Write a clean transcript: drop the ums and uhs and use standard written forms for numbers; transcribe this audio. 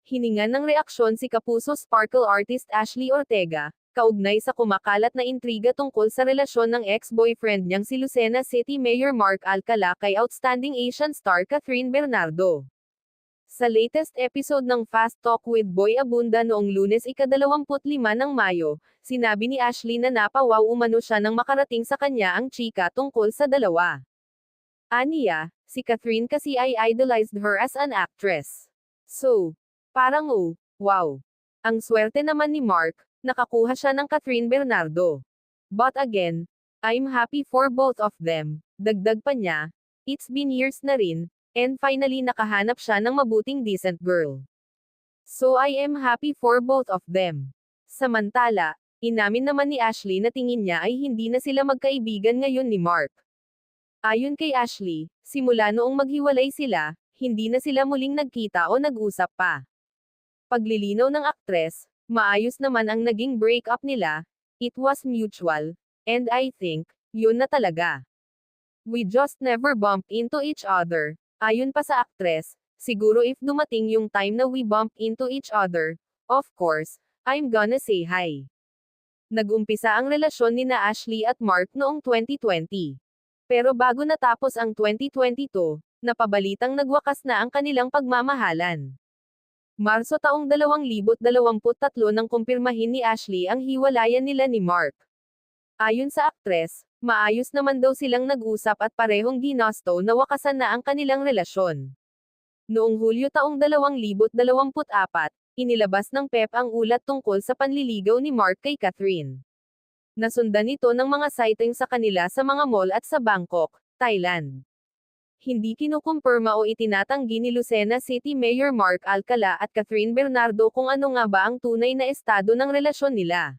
Hiningan ng reaksyon si Kapuso Sparkle artist Ashley Ortega, kaugnay sa kumakalat na intriga tungkol sa relasyon ng ex-boyfriend niyang si Lucena City Mayor Mark Alcala kay outstanding Asian star Catherine Bernardo. Sa latest episode ng Fast Talk with Boy Abunda noong Lunes ika-25 ng Mayo, sinabi ni Ashley na napawaw umano siya nang makarating sa kanya ang chika tungkol sa dalawa. Aniya, si Catherine kasi ay idolized her as an actress. So, parang wow. Ang swerte naman ni Mark, nakakuha siya ng Catherine Bernardo. But again, I'm happy for both of them. Dagdag pa niya, it's been years na rin, and finally nakahanap siya ng mabuting decent girl. So I am happy for both of them. Samantala, inamin naman ni Ashley na tingin niya ay hindi na sila magkaibigan ngayon ni Mark. Ayon kay Ashley, simula noong maghiwalay sila, hindi na sila muling nagkita o nag-usap pa. Paglilinaw ng aktres, maayos naman ang naging breakup nila, it was mutual, and I think, yun na talaga. We just never bumped into each other. Ayon pa sa aktres, siguro if dumating yung time na we bump into each other, of course, I'm gonna say hi. Nag-umpisa ang relasyon ni na Ashley at Mark noong 2020. Pero bago natapos ang 2022, napabalitang nagwakas na ang kanilang pagmamahalan. Marso taong 2023 nang kumpirmahin ni Ashley ang hiwalayan nila ni Mark. Ayon sa aktres, maayos naman daw silang nag-usap at parehong ginusto na wakasan na ang kanilang relasyon. Noong Hulyo taong 2024, inilabas ng PEP ang ulat tungkol sa panliligaw ni Mark kay Catherine. Nasundan ito ng mga sighting sa kanila sa mga mall at sa Bangkok, Thailand. Hindi kinukumpirma o itinatanggi ni Lucena City Mayor Mark Alcala at Catherine Bernardo kung ano nga ba ang tunay na estado ng relasyon nila.